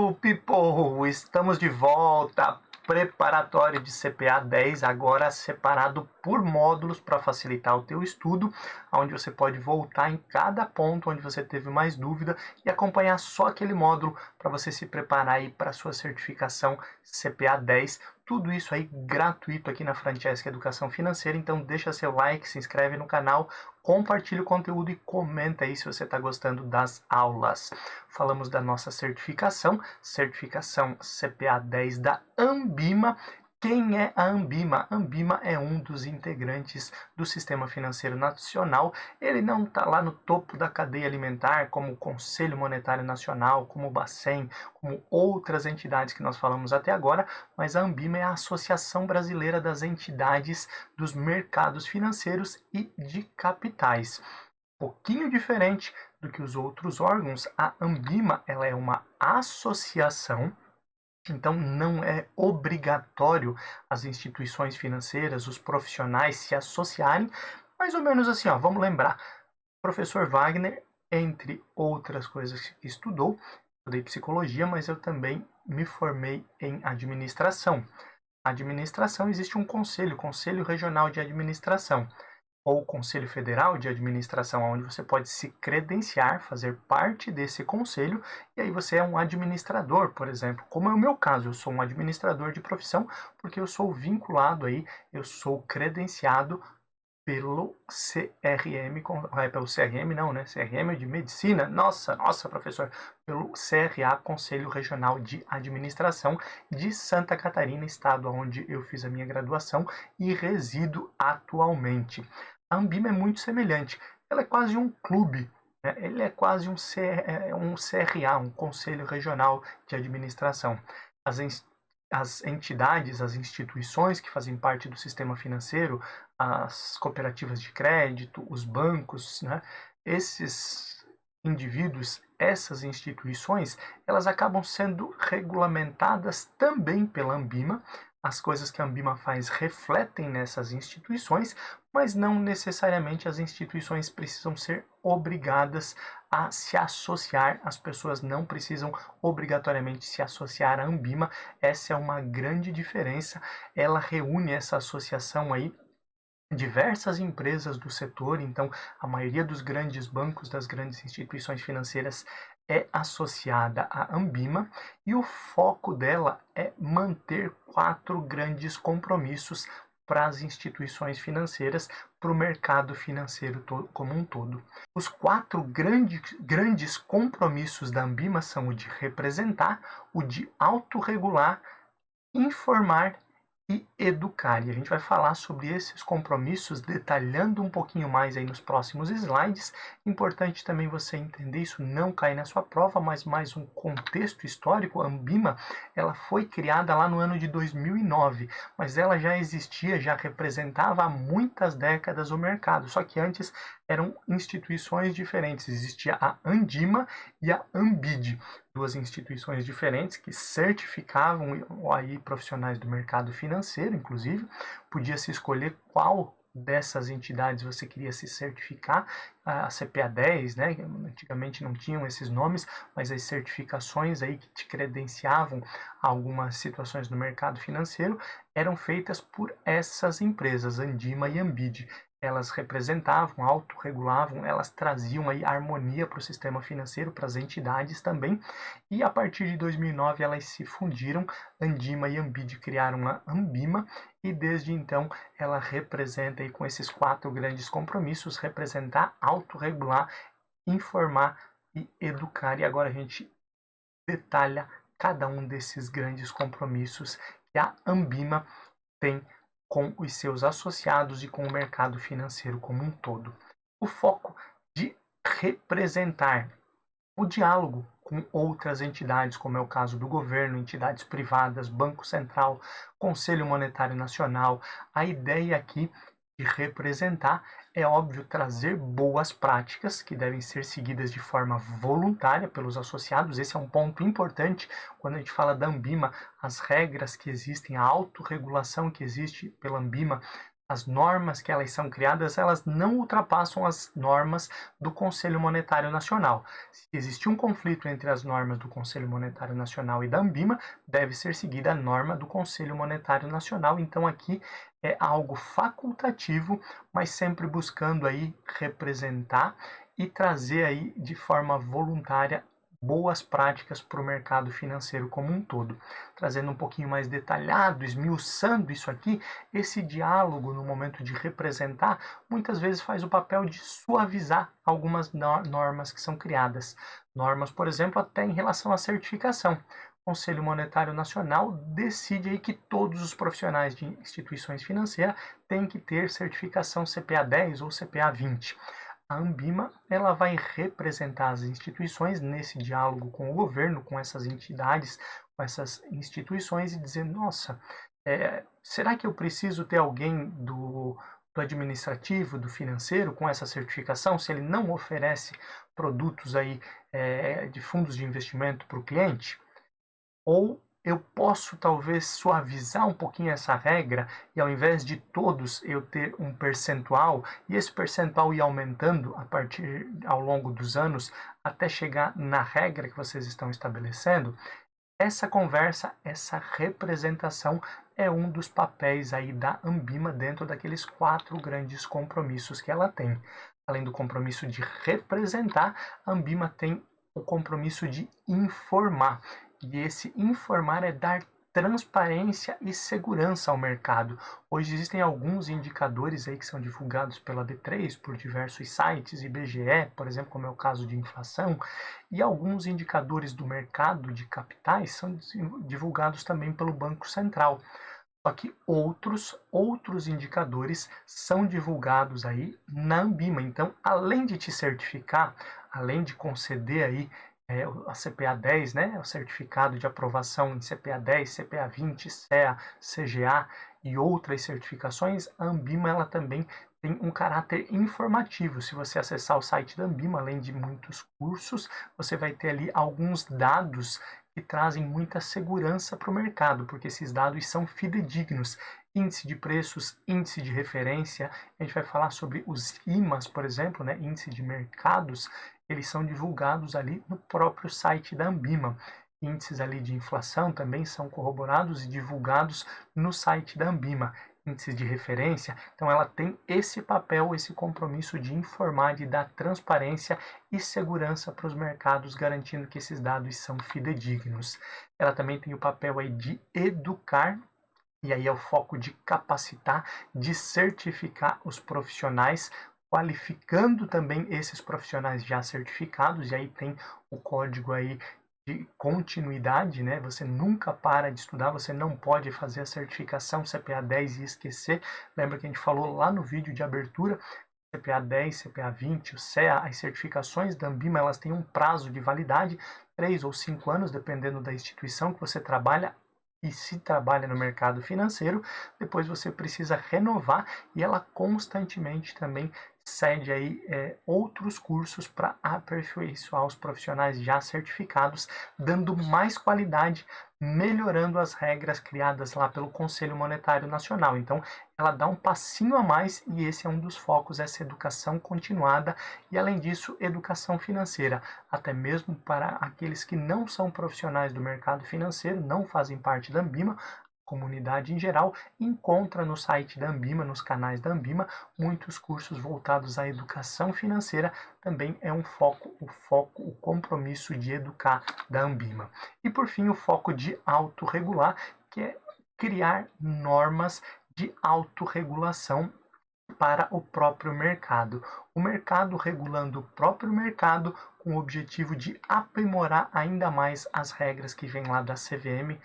Hello, people! Estamos de volta. Preparatório de CPA 10, agora separado por módulos para facilitar o teu estudo, onde você pode voltar em cada ponto onde você teve mais dúvida e acompanhar só aquele módulo para você se preparar aí para a sua certificação CPA 10. Tudo isso aí gratuito aqui na Francesca Educação Financeira, então deixa seu like, se inscreve no canal, compartilha o conteúdo e comenta aí se você está gostando das aulas. Falamos da nossa certificação CPA 10 da Ambima. Quem é a Ambima? A Ambima é um dos integrantes do Sistema Financeiro Nacional. Ele não está lá no topo da cadeia alimentar, como o Conselho Monetário Nacional, como o Bacen, como outras entidades que nós falamos até agora, mas a Ambima é a Associação Brasileira das Entidades dos Mercados Financeiros e de Capitais. Um pouquinho diferente do que os outros órgãos, a Ambima ela é uma associação. Então, não é obrigatório as instituições financeiras, os profissionais se associarem. Mais ou menos assim, ó, vamos lembrar. O professor Wagner, entre outras coisas que estudei psicologia, mas eu também me formei em administração. Na administração existe um Conselho Regional de Administração, ou Conselho Federal de Administração, onde você pode se credenciar, fazer parte desse conselho, e aí você é um administrador, por exemplo, como é o meu caso, eu sou um administrador de profissão, porque eu sou vinculado aí, eu sou credenciado pelo CRM, pelo CRM não, né? CRM é de medicina, nossa, professor, pelo CRA, Conselho Regional de Administração de Santa Catarina, estado onde eu fiz a minha graduação e resido atualmente. A Ambima é muito semelhante, ela é quase um clube, né? Ele é quase um CRA, um Conselho Regional de Administração. As entidades, as instituições que fazem parte do sistema financeiro, as cooperativas de crédito, os bancos, né? Esses indivíduos, essas instituições, elas acabam sendo regulamentadas também pela Ambima. As coisas que a Ambima faz refletem nessas instituições, mas não necessariamente as instituições precisam ser obrigadas a se associar, as pessoas não precisam obrigatoriamente se associar à Ambima. Essa é uma grande diferença, ela reúne essa associação aí diversas empresas do setor, então a maioria dos grandes bancos, das grandes instituições financeiras é associada à Ambima e o foco dela é manter 4 grandes compromissos para as instituições financeiras, para o mercado financeiro como um todo. Os 4 grandes compromissos da Ambima são o de representar, o de autorregular, informar e educar. E a gente vai falar sobre esses compromissos, detalhando um pouquinho mais aí nos próximos slides. Importante também você entender isso, não cair na sua prova, mas mais um contexto histórico. A Ambima, ela foi criada lá no ano de 2009, mas ela já existia, já representava há muitas décadas o mercado, só que antes eram instituições diferentes. Existia a Andima e a Ambid, 2 instituições diferentes que certificavam aí profissionais do mercado financeiro, inclusive. Podia se escolher qual dessas entidades você queria se certificar, a CPA 10, né? Antigamente não tinham esses nomes, mas as certificações aí que te credenciavam a algumas situações no mercado financeiro eram feitas por essas empresas, Andima e Ambid. Elas representavam, autorregulavam, elas traziam aí harmonia para o sistema financeiro, para as entidades também, e a partir de 2009 elas se fundiram, Andima e Ambid criaram a Ambima, e desde então ela representa aí com esses 4 grandes compromissos, representar, autorregular, informar e educar. E agora a gente detalha cada um desses grandes compromissos que a Ambima tem com os seus associados e com o mercado financeiro como um todo. O foco de representar o diálogo com outras entidades, como é o caso do governo, entidades privadas, Banco Central, Conselho Monetário Nacional. A ideia aqui de representar é, óbvio, trazer boas práticas que devem ser seguidas de forma voluntária pelos associados. Esse é um ponto importante quando a gente fala da Ambima, as regras que existem, a autorregulação que existe pela Ambima as normas que elas são criadas, elas não ultrapassam as normas do Conselho Monetário Nacional. Se existir um conflito entre as normas do Conselho Monetário Nacional e da Anbima, deve ser seguida a norma do Conselho Monetário Nacional. Então aqui é algo facultativo, mas sempre buscando aí representar e trazer aí de forma voluntária boas práticas para o mercado financeiro como um todo. Trazendo um pouquinho mais detalhado, esmiuçando isso aqui, esse diálogo no momento de representar, muitas vezes faz o papel de suavizar algumas normas que são criadas. Normas, por exemplo, até em relação à certificação. O Conselho Monetário Nacional decide aí que todos os profissionais de instituições financeiras têm que ter certificação CPA 10 ou CPA 20. A Anbima ela vai representar as instituições nesse diálogo com o governo, com essas entidades, com essas instituições e dizer, nossa, será que eu preciso ter alguém do administrativo, do financeiro com essa certificação, se ele não oferece produtos aí de fundos de investimento para o cliente? Ou eu posso talvez suavizar um pouquinho essa regra e ao invés de todos eu ter um percentual e esse percentual ir aumentando ao longo dos anos até chegar na regra que vocês estão estabelecendo. Essa conversa, essa representação é um dos papéis aí da Anbima dentro daqueles 4 grandes compromissos que ela tem. Além do compromisso de representar, a Anbima tem o compromisso de informar. E esse informar é dar transparência e segurança ao mercado. Hoje existem alguns indicadores aí que são divulgados pela B3 por diversos sites, IBGE, por exemplo, como é o caso de inflação, e alguns indicadores do mercado de capitais são divulgados também pelo Banco Central. Só que outros indicadores são divulgados aí na Anbima. Então, além de te certificar, além de conceder aí a CPA 10, né, o certificado de aprovação em CPA 10, CPA 20, CEA, CGA e outras certificações, a Anbima ela também tem um caráter informativo. Se você acessar o site da Anbima, além de muitos cursos, você vai ter ali alguns dados que trazem muita segurança para o mercado, porque esses dados são fidedignos. Índice de preços, índice de referência, a gente vai falar sobre os IMAs, por exemplo, né, índice de mercados, eles são divulgados ali no próprio site da Anbima. Índices ali de inflação também são corroborados e divulgados no site da Anbima. Índices de referência, então ela tem esse papel, esse compromisso de informar, de dar transparência e segurança para os mercados, garantindo que esses dados são fidedignos. Ela também tem o papel aí de educar, e aí é o foco de capacitar, de certificar os profissionais, qualificando também esses profissionais já certificados, e aí tem o código aí de continuidade, né? Você nunca para de estudar, você não pode fazer a certificação CPA 10 e esquecer. Lembra que a gente falou lá no vídeo de abertura, CPA 10, CPA 20, o CEA, as certificações da Anbima, elas têm um prazo de validade, 3 ou 5 anos, dependendo da instituição que você trabalha, e se trabalha no mercado financeiro, depois você precisa renovar e ela constantemente também cede aí outros cursos para aperfeiçoar os profissionais já certificados, dando mais qualidade, melhorando as regras criadas lá pelo Conselho Monetário Nacional. Então, ela dá um passinho a mais e esse é um dos focos, essa educação continuada e, além disso, educação financeira, até mesmo para aqueles que não são profissionais do mercado financeiro, não fazem parte da Anbima, comunidade em geral, encontra no site da Anbima, nos canais da Anbima, muitos cursos voltados à educação financeira, também é um foco, o compromisso de educar da Anbima. E por fim, o foco de autorregular, que é criar normas de autorregulação para o próprio mercado. O mercado regulando o próprio mercado com o objetivo de aprimorar ainda mais as regras que vêm lá da CVM,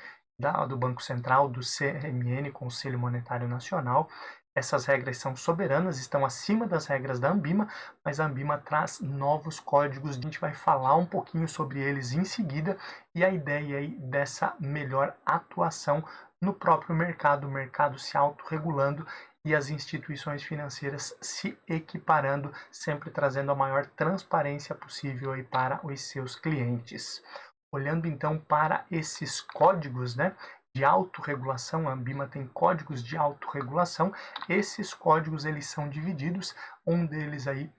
do Banco Central, do CMN, Conselho Monetário Nacional. Essas regras são soberanas, estão acima das regras da Anbima, mas a Anbima traz novos códigos, a gente vai falar um pouquinho sobre eles em seguida, e a ideia aí dessa melhor atuação no próprio mercado, o mercado se autorregulando e as instituições financeiras se equiparando, sempre trazendo a maior transparência possível aí para os seus clientes. Olhando então para esses códigos, né, de autorregulação, a Anbima tem códigos de autorregulação. Esses códigos eles são divididos, um deles aí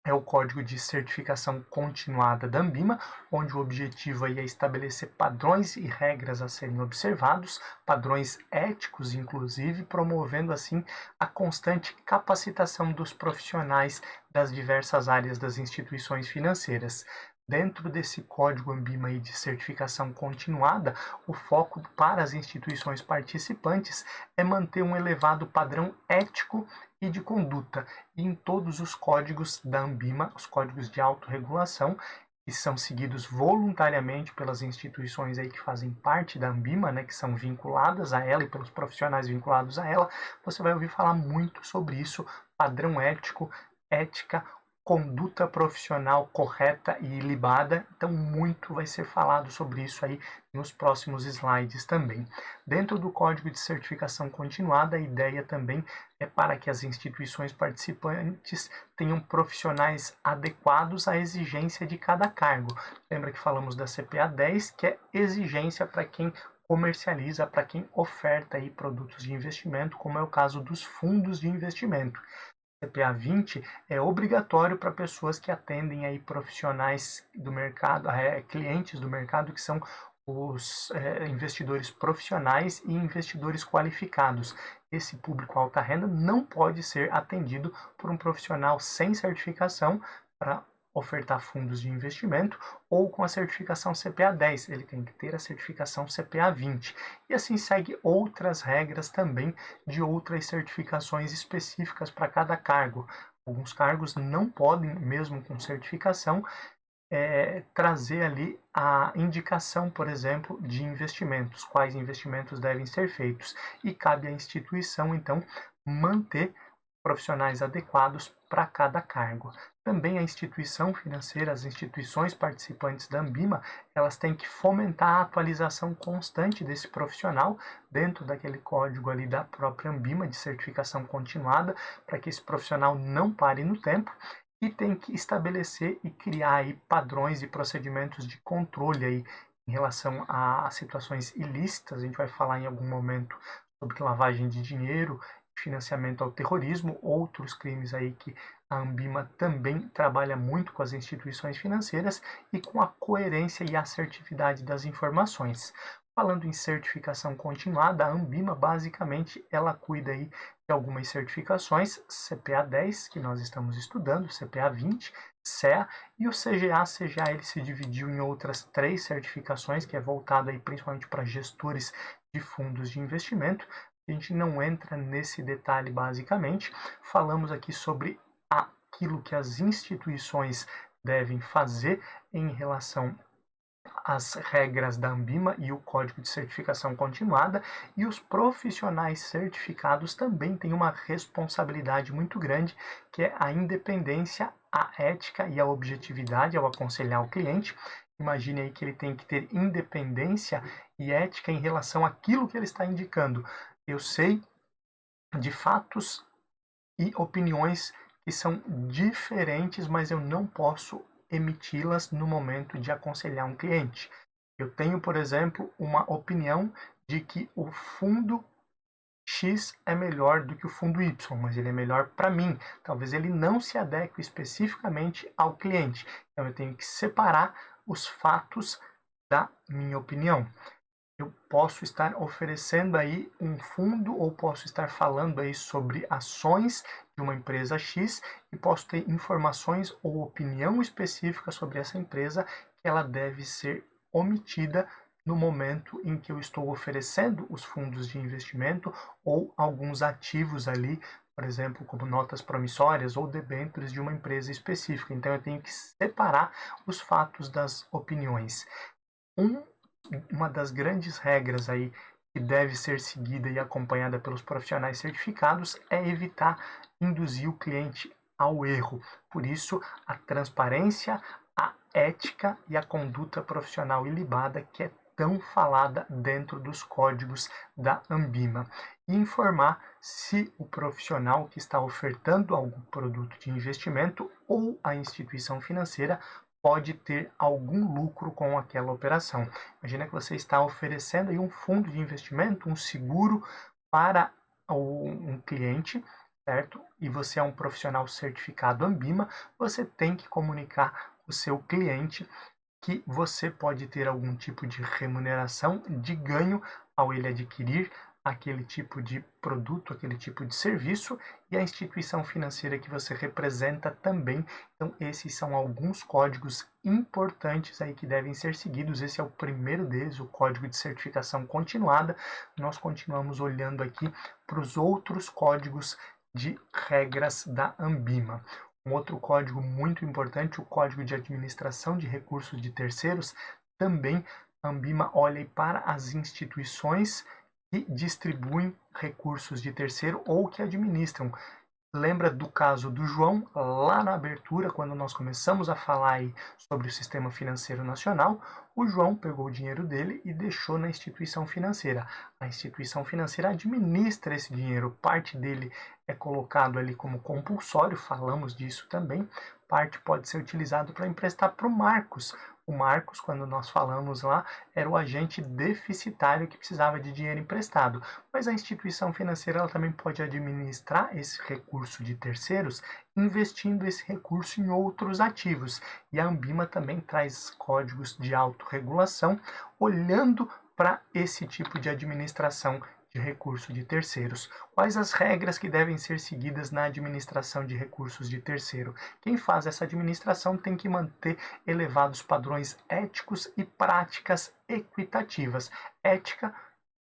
é o código de certificação continuada da Anbima, onde o objetivo aí é estabelecer padrões e regras a serem observados, padrões éticos inclusive, promovendo assim a constante capacitação dos profissionais das diversas áreas das instituições financeiras. Dentro desse código Anbima aí de certificação continuada, o foco para as instituições participantes é manter um elevado padrão ético e de conduta. E em todos os códigos da Anbima, os códigos de autorregulação, que são seguidos voluntariamente pelas instituições aí que fazem parte da Anbima, né, que são vinculadas a ela e pelos profissionais vinculados a ela, você vai ouvir falar muito sobre isso, padrão ético, ética, conduta profissional correta e ilibada. Então, muito vai ser falado sobre isso aí nos próximos slides também. Dentro do Código de Certificação Continuada, a ideia também é para que as instituições participantes tenham profissionais adequados à exigência de cada cargo. Lembra que falamos da CPA 10, que é exigência para quem comercializa, para quem oferta aí produtos de investimento, como é o caso dos fundos de investimento. CPA 20 é obrigatório para pessoas que atendem aí profissionais do mercado, clientes do mercado, que são os investidores profissionais e investidores qualificados. Esse público alta renda não pode ser atendido por um profissional sem certificação para ofertar fundos de investimento ou com a certificação CPA 10, ele tem que ter a certificação CPA 20. E assim segue outras regras também de outras certificações específicas para cada cargo. Alguns cargos não podem, mesmo com certificação, trazer ali a indicação, por exemplo, de investimentos, quais investimentos devem ser feitos. E cabe à instituição, então, manter profissionais adequados para cada cargo. Também a instituição financeira, as instituições participantes da Anbima, elas têm que fomentar a atualização constante desse profissional dentro daquele código ali da própria Anbima de certificação continuada, para que esse profissional não pare no tempo, e tem que estabelecer e criar aí padrões e procedimentos de controle aí em relação a situações ilícitas. A gente vai falar em algum momento sobre lavagem de dinheiro, financiamento ao terrorismo, outros crimes aí que a Anbima também trabalha muito com as instituições financeiras e com a coerência e assertividade das informações. Falando em certificação continuada, a Anbima basicamente ela cuida aí de algumas certificações, CPA 10, que nós estamos estudando, CPA 20, CEA, e o CGA. CGA ele se dividiu em outras 3 certificações, que é voltado aí principalmente para gestores de fundos de investimento. A gente não entra nesse detalhe basicamente, falamos aqui sobre aquilo que as instituições devem fazer em relação às regras da Anbima e o Código de Certificação Continuada, e os profissionais certificados também têm uma responsabilidade muito grande, que é a independência, a ética e a objetividade ao aconselhar o cliente. Imagine aí que ele tem que ter independência e ética em relação àquilo que ele está indicando. Eu sei de fatos e opiniões que são diferentes, mas eu não posso emiti-las no momento de aconselhar um cliente. Eu tenho, por exemplo, uma opinião de que o fundo X é melhor do que o fundo Y, mas ele é melhor para mim. Talvez ele não se adeque especificamente ao cliente. Então eu tenho que separar os fatos da minha opinião. Eu posso estar oferecendo aí um fundo ou posso estar falando aí sobre ações de uma empresa X e posso ter informações ou opinião específica sobre essa empresa que ela deve ser omitida no momento em que eu estou oferecendo os fundos de investimento ou alguns ativos ali, por exemplo, como notas promissórias ou debêntures de uma empresa específica. Então eu tenho que separar os fatos das opiniões. Uma das grandes regras aí que deve ser seguida e acompanhada pelos profissionais certificados é evitar induzir o cliente ao erro. Por isso, a transparência, a ética e a conduta profissional ilibada, que é tão falada dentro dos códigos da Anbima. E informar se o profissional que está ofertando algum produto de investimento ou a instituição financeira pode ter algum lucro com aquela operação. Imagina que você está oferecendo aí um fundo de investimento, um seguro para um cliente, certo? E você é um profissional certificado Anbima, você tem que comunicar o seu cliente que você pode ter algum tipo de remuneração, de ganho ao ele adquirir aquele tipo de produto, aquele tipo de serviço, e a instituição financeira que você representa também. Então, esses são alguns códigos importantes aí que devem ser seguidos. Esse é o primeiro deles, o código de certificação continuada. Nós continuamos olhando aqui para os outros códigos de regras da Anbima. Um outro código muito importante, o Código de Administração de Recursos de Terceiros, também a Anbima olha para as instituições que distribuem recursos de terceiro ou que administram. Lembra do caso do João, lá na abertura, quando nós começamos a falar aí sobre o sistema financeiro nacional, o João pegou o dinheiro dele e deixou na instituição financeira. A instituição financeira administra esse dinheiro, parte dele é colocado ali como compulsório, falamos disso também, parte pode ser utilizado para emprestar para o Marcos. O Marcos, quando nós falamos lá, era o agente deficitário que precisava de dinheiro emprestado. Mas a instituição financeira ela também pode administrar esse recurso de terceiros, investindo esse recurso em outros ativos. E a Anbima também traz códigos de autorregulação, olhando para esse tipo de administração de recurso de terceiros. Quais as regras que devem ser seguidas na administração de recursos de terceiro? Quem faz essa administração tem que manter elevados padrões éticos e práticas equitativas. Ética,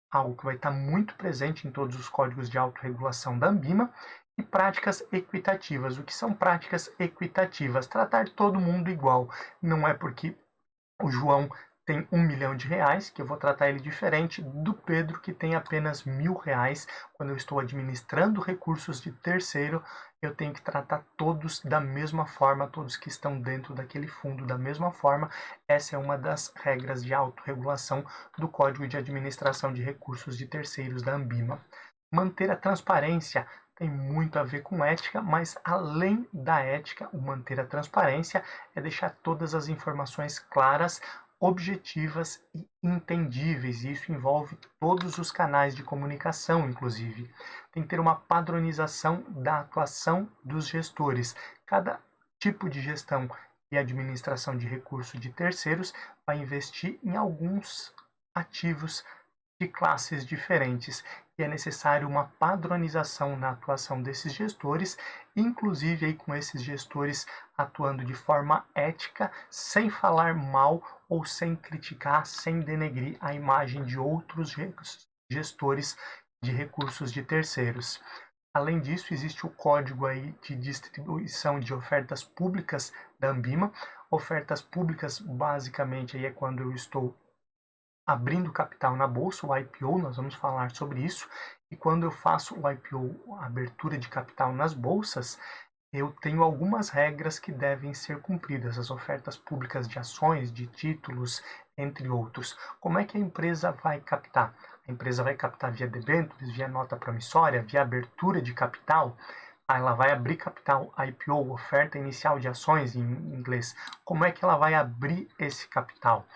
algo que vai estar muito presente em todos os códigos de autorregulação da Anbima, e práticas equitativas. O que são práticas equitativas? Tratar todo mundo igual. Não é porque o João tem R$ 1 milhão que eu vou tratar ele diferente do Pedro, que tem apenas R$ 1.000. Quando eu estou administrando recursos de terceiro, eu tenho que tratar todos da mesma forma, todos que estão dentro daquele fundo da mesma forma. Essa é uma das regras de autorregulação do Código de Administração de Recursos de Terceiros da Anbima. Manter a transparência tem muito a ver com ética, mas além da ética, o manter a transparência é deixar todas as informações claras, objetivas e entendíveis, e isso envolve todos os canais de comunicação, inclusive. Tem que ter uma padronização da atuação dos gestores. Cada tipo de gestão e administração de recursos de terceiros vai investir em alguns ativos de classes diferentes, e é necessário uma padronização na atuação desses gestores, inclusive aí com esses gestores atuando de forma ética, sem falar mal ou sem criticar, sem denegrir a imagem de outros gestores de recursos de terceiros. Além disso, existe o código aí de distribuição de ofertas públicas da Anbima. Ofertas públicas, basicamente, aí é quando eu estou abrindo capital na bolsa, o IPO, nós vamos falar sobre isso. E quando eu faço o IPO, a abertura de capital nas bolsas, eu tenho algumas regras que devem ser cumpridas, as ofertas públicas de ações, de títulos, entre outros. Como é que a empresa vai captar? A empresa vai captar via debêntures, via nota promissória, via abertura de capital. Ela vai abrir capital, IPO, oferta inicial de ações em inglês. Como é que ela vai abrir esse capital?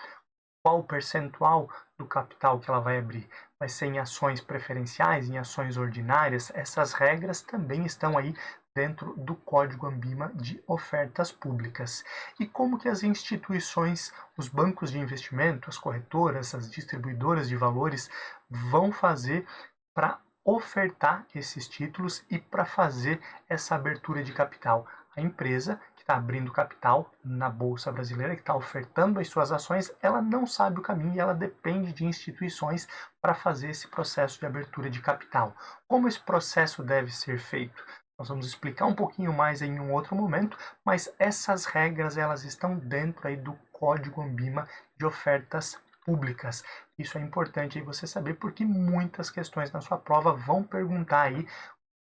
Qual o percentual do capital que ela vai abrir? Vai ser em ações preferenciais, em ações ordinárias? Essas regras também estão aí dentro do Código Anbima de ofertas públicas. E como que as instituições, os bancos de investimento, as corretoras, as distribuidoras de valores vão fazer para ofertar esses títulos e para fazer essa abertura de capital? A empresa que está abrindo capital na Bolsa Brasileira, que está ofertando as suas ações, ela não sabe o caminho e ela depende de instituições para fazer esse processo de abertura de capital. Como esse processo deve ser feito? Nós vamos explicar um pouquinho mais em um outro momento, mas essas regras elas estão dentro aí do Código Anbima de ofertas públicas. Isso é importante aí você saber, porque muitas questões na sua prova vão perguntar aí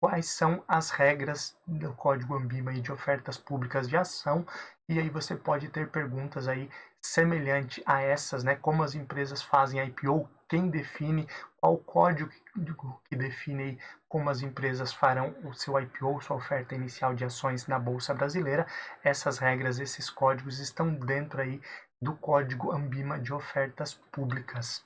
quais são as regras do Código Ambima aí de ofertas públicas de ação, e aí você pode ter perguntas aí semelhante a essas, né? Como as empresas fazem IPO, quem define, qual o código que define aí como as empresas farão o seu IPO, sua oferta inicial de ações na Bolsa Brasileira. Essas regras, esses códigos estão dentro aí do Código Ambima de Ofertas Públicas.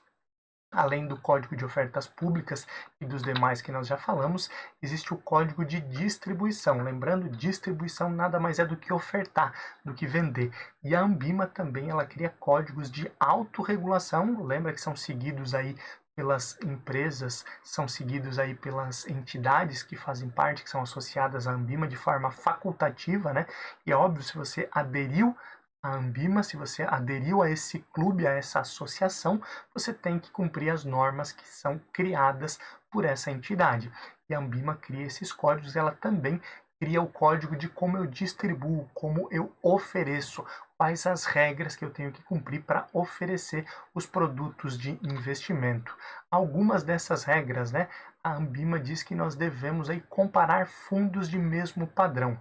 Além do Código de Ofertas Públicas e dos demais que nós já falamos, existe o Código de Distribuição. Lembrando, distribuição nada mais é do que ofertar, do que vender. E a Ambima também ela cria códigos de autorregulação. Lembra que são seguidos aí pelas empresas, são seguidos aí pelas entidades que fazem parte, que são associadas à Ambima de forma facultativa, né? E é óbvio, se você aderiu a Ambima, se você aderiu a esse clube, a essa associação, você tem que cumprir as normas que são criadas por essa entidade. E a Ambima cria esses códigos, ela também cria o código de como eu distribuo, como eu ofereço, quais as regras que eu tenho que cumprir para oferecer os produtos de investimento. Algumas dessas regras, né, a Ambima diz que nós devemos aí comparar fundos de mesmo padrão.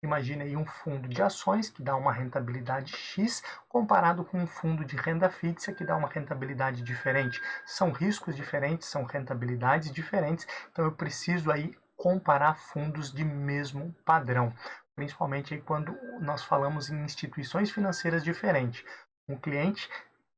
Imagine aí um fundo de ações que dá uma rentabilidade X comparado com um fundo de renda fixa que dá uma rentabilidade diferente. São riscos diferentes, são rentabilidades diferentes, então eu preciso aí comparar fundos de mesmo padrão, principalmente aí quando nós falamos em instituições financeiras diferentes. Um cliente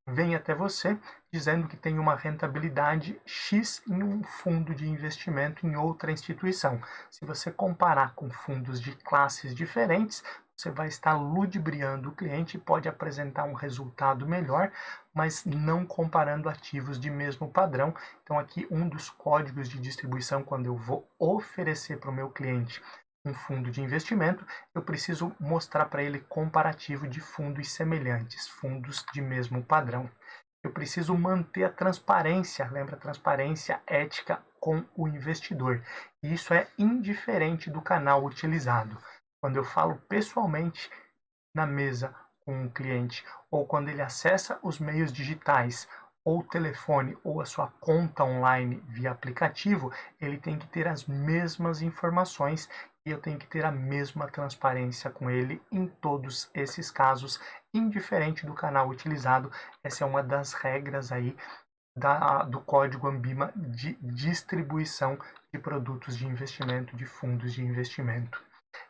vem até você dizendo que tem uma rentabilidade X em um fundo de investimento em outra instituição. Se você comparar com fundos de classes diferentes, você vai estar ludibriando o cliente e pode apresentar um resultado melhor, mas não comparando ativos de mesmo padrão. Então, aqui um dos códigos de distribuição, quando eu vou oferecer para o meu cliente um fundo de investimento, eu preciso mostrar para ele comparativo de fundos semelhantes, fundos de mesmo padrão. Eu preciso manter a transparência, lembra, transparência ética com o investidor. E isso é indiferente do canal utilizado. Quando eu falo pessoalmente na mesa com um cliente, ou quando ele acessa os meios digitais, ou telefone, ou a sua conta online via aplicativo, ele tem que ter as mesmas informações e eu tenho que ter a mesma transparência com ele em todos esses casos, indiferente do canal utilizado. Essa é uma das regras aí do Código Ambima de distribuição de produtos de investimento, de fundos de investimento.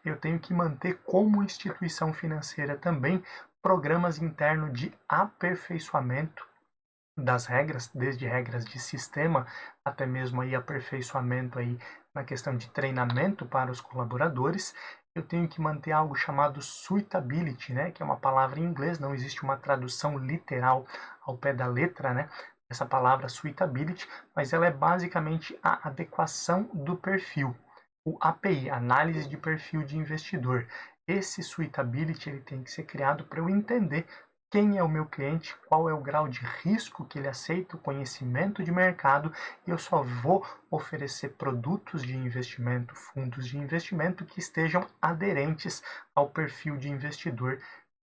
Eu tenho que manter como instituição financeira também programas internos de aperfeiçoamento das regras, desde regras de sistema até mesmo aí aperfeiçoamento aí na questão de treinamento para os colaboradores. Eu tenho que manter algo chamado suitability, né, que é uma palavra em inglês, não existe uma tradução literal ao pé da letra, né, essa palavra suitability, mas ela é basicamente a adequação do perfil. O API, Análise de Perfil de Investidor. Esse suitability ele tem que ser criado para eu entender quem é o meu cliente, qual é o grau de risco que ele aceita, o conhecimento de mercado, e eu só vou oferecer produtos de investimento, fundos de investimento que estejam aderentes ao perfil de investidor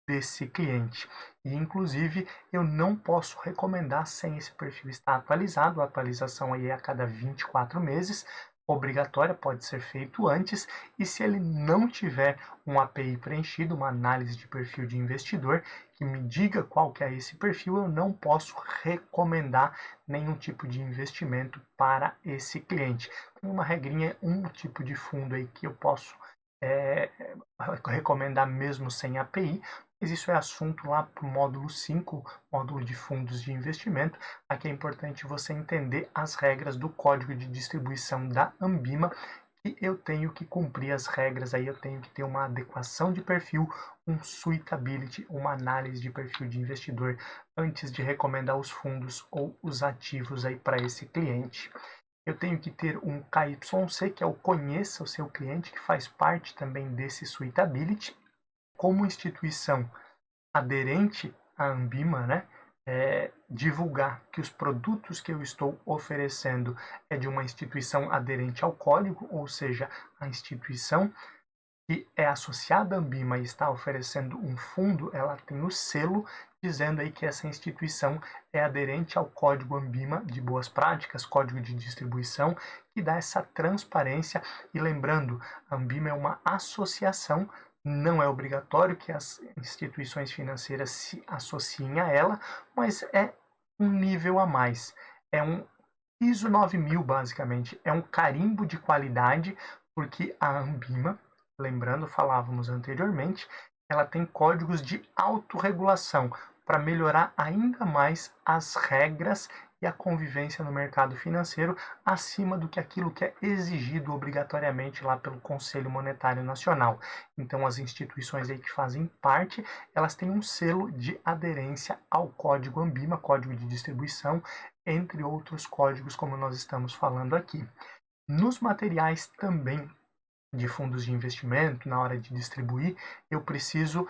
desse cliente. E, inclusive, eu não posso recomendar sem esse perfil estar atualizado. A atualização aí é a cada 24 meses, obrigatória, pode ser feito antes, e se ele não tiver um API preenchido, uma análise de perfil de investidor, que me diga qual que é esse perfil, eu não posso recomendar nenhum tipo de investimento para esse cliente. Tem uma regrinha, um tipo de fundo aí que eu posso recomendar mesmo sem API, mas isso é assunto lá para o módulo 5, módulo de fundos de investimento. Aqui é importante você entender as regras do código de distribuição da Ambima, e eu tenho que cumprir as regras, aí eu tenho que ter uma adequação de perfil, um suitability, uma análise de perfil de investidor antes de recomendar os fundos ou os ativos aí para esse cliente. Eu tenho que ter um KYC, que é o conheça o seu cliente, que faz parte também desse suitability. Como instituição aderente à Ambima, né, divulgar que os produtos que eu estou oferecendo é de uma instituição aderente ao código, ou seja, a instituição que é associada à Ambima e está oferecendo um fundo, ela tem o selo dizendo aí que essa instituição é aderente ao Código Ambima de Boas Práticas, Código de Distribuição, que dá essa transparência. E lembrando, a Ambima é uma associação, não é obrigatório que as instituições financeiras se associem a ela, mas é um nível a mais. É um ISO 9000, basicamente. É um carimbo de qualidade, porque a Ambima, lembrando, falávamos anteriormente, ela tem códigos de autorregulação para melhorar ainda mais as regras e a convivência no mercado financeiro acima do que aquilo que é exigido obrigatoriamente lá pelo Conselho Monetário Nacional. Então, as instituições aí que fazem parte, elas têm um selo de aderência ao Código Ambima, Código de Distribuição, entre outros códigos, como nós estamos falando aqui. Nos materiais também de fundos de investimento, na hora de distribuir, eu preciso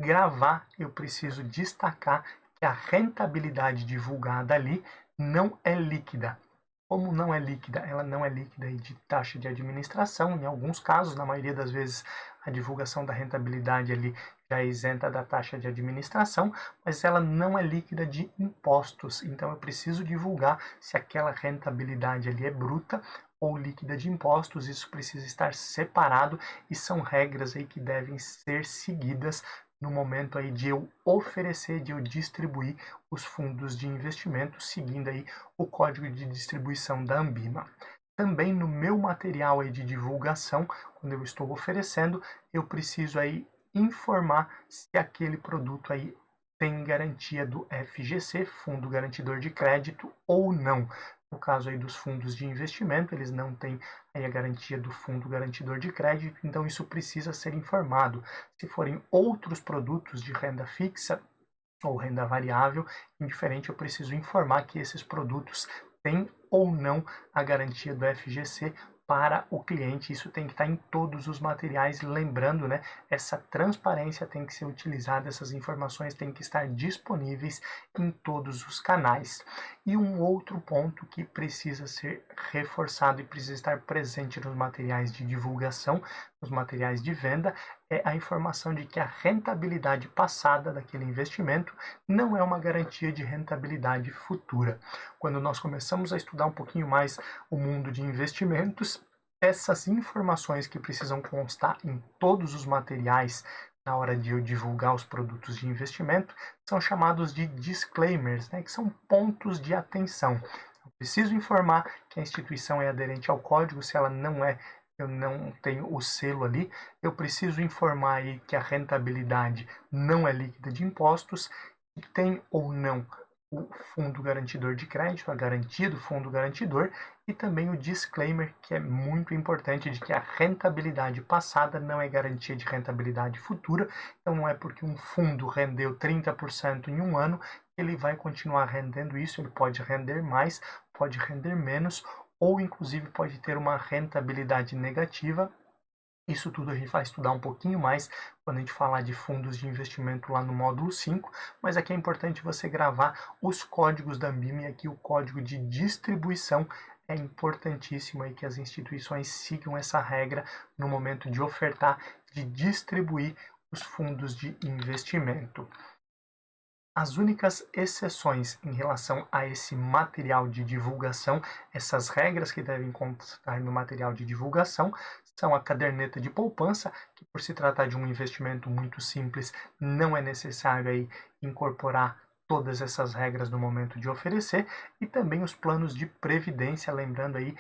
gravar, eu preciso destacar que a rentabilidade divulgada ali não é líquida. Como não é líquida? Ela não é líquida de taxa de administração. Em alguns casos, na maioria das vezes, a divulgação da rentabilidade ali já é isenta da taxa de administração, mas ela não é líquida de impostos. Então, eu preciso divulgar se aquela rentabilidade ali é bruta ou líquida de impostos. Isso precisa estar separado e são regras aí que devem ser seguidas no momento aí de eu oferecer, de eu distribuir os fundos de investimento, seguindo aí o código de distribuição da Ambima. Também no meu material aí de divulgação, quando eu estou oferecendo, eu preciso aí informar se aquele produto aí tem garantia do FGC, Fundo Garantidor de Crédito, ou não. No caso aí dos fundos de investimento, eles não têm aí a garantia do Fundo Garantidor de Crédito, então isso precisa ser informado. Se forem outros produtos de renda fixa ou renda variável, indiferente, eu preciso informar que esses produtos têm ou não a garantia do FGC para o cliente. Isso tem que estar em todos os materiais, lembrando, né, essa transparência tem que ser utilizada, essas informações têm que estar disponíveis em todos os canais. E um outro ponto que precisa ser reforçado e precisa estar presente nos materiais de divulgação, nos materiais de venda, é a informação de que a rentabilidade passada daquele investimento não é uma garantia de rentabilidade futura. Quando nós começamos a estudar um pouquinho mais o mundo de investimentos, essas informações que precisam constar em todos os materiais na hora de eu divulgar os produtos de investimento são chamados de disclaimers, né, que são pontos de atenção. Eu preciso informar que a instituição é aderente ao código, se ela não é, eu não tenho o selo ali. Eu preciso informar aí que a rentabilidade não é líquida de impostos, que tem ou não o fundo garantidor de crédito, a garantia do fundo garantidor, e também o disclaimer, que é muito importante, de que a rentabilidade passada não é garantia de rentabilidade futura. Então não é porque um fundo rendeu 30% em um ano que ele vai continuar rendendo isso. Ele pode render mais, pode render menos, ou inclusive pode ter uma rentabilidade negativa. Isso tudo a gente vai estudar um pouquinho mais quando a gente falar de fundos de investimento lá no módulo 5, mas aqui é importante você gravar os códigos da Ambima, e aqui o código de distribuição. É importantíssimo aí que as instituições sigam essa regra no momento de ofertar, de distribuir os fundos de investimento. As únicas exceções em relação a esse material de divulgação, essas regras que devem constar no material de divulgação, são a caderneta de poupança, que por se tratar de um investimento muito simples, não é necessário aí incorporar todas essas regras no momento de oferecer, e também os planos de previdência. Lembrando aí,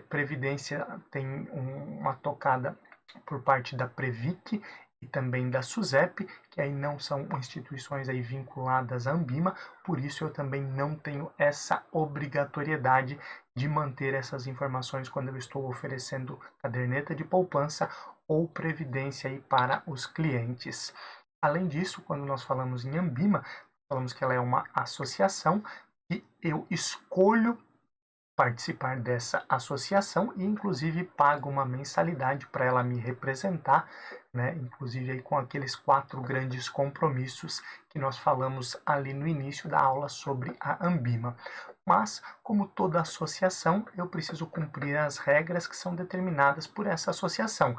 previdência tem uma tocada por parte da Previc e também da SUSEP, que aí não são instituições aí vinculadas à Ambima, por isso eu também não tenho essa obrigatoriedade de manter essas informações quando eu estou oferecendo caderneta de poupança ou previdência aí para os clientes. Além disso, quando nós falamos em Ambima, falamos que ela é uma associação e eu escolho participar dessa associação e inclusive pago uma mensalidade para ela me representar, né? Inclusive aí com aqueles 4 grandes compromissos que nós falamos ali no início da aula sobre a Ambima. Mas, como toda associação, eu preciso cumprir as regras que são determinadas por essa associação.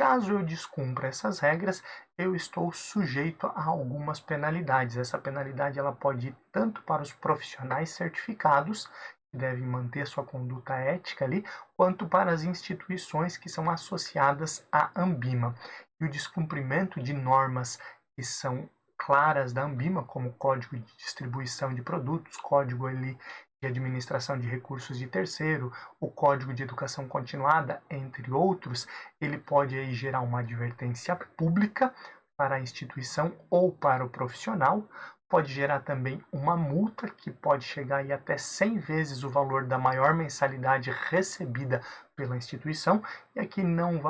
caso eu descumpra essas regras, eu estou sujeito a algumas penalidades. Essa penalidade ela pode ir tanto para os profissionais certificados, que devem manter sua conduta ética ali, quanto para as instituições que são associadas à Anbima. E o descumprimento de normas que são claras da Anbima, como o Código de Distribuição de Produtos, Código ali de Administração de Recursos de Terceiro, o Código de Educação Continuada, entre outros, ele pode aí gerar uma advertência pública para a instituição ou para o profissional, pode gerar também uma multa que pode chegar aí até 100 vezes o valor da maior mensalidade recebida pela instituição. E aqui não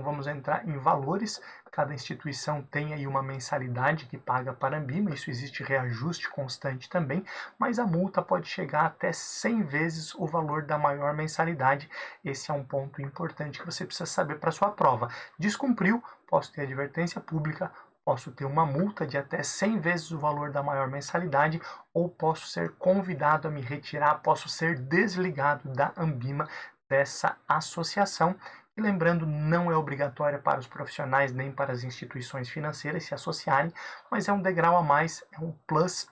vamos entrar em valores, cada instituição tem aí uma mensalidade que paga para a Anbima, isso existe reajuste constante também, mas a multa pode chegar até 100 vezes o valor da maior mensalidade. Esse é um ponto importante que você precisa saber para sua prova. Descumpriu, posso ter advertência pública, posso ter uma multa de até 100 vezes o valor da maior mensalidade, ou posso ser convidado a me retirar, posso ser desligado da Anbima, dessa associação. E lembrando, não é obrigatória para os profissionais nem para as instituições financeiras se associarem, mas é um degrau a mais, é um plus,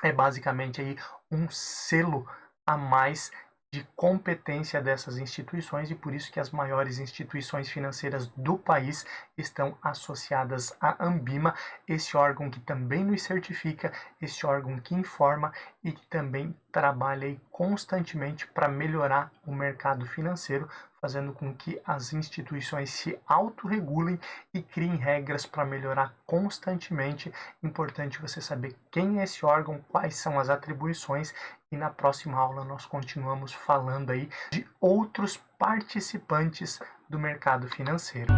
é basicamente aí um selo a mais de competência dessas instituições, e por isso que as maiores instituições financeiras do país estão associadas à Anbima, esse órgão que também nos certifica, esse órgão que informa e que também trabalha aí constantemente para melhorar o mercado financeiro, fazendo com que as instituições se autorregulem e criem regras para melhorar constantemente. Importante você saber quem é esse órgão, quais são as atribuições, e na próxima aula nós continuamos falando aí de outros participantes do mercado financeiro.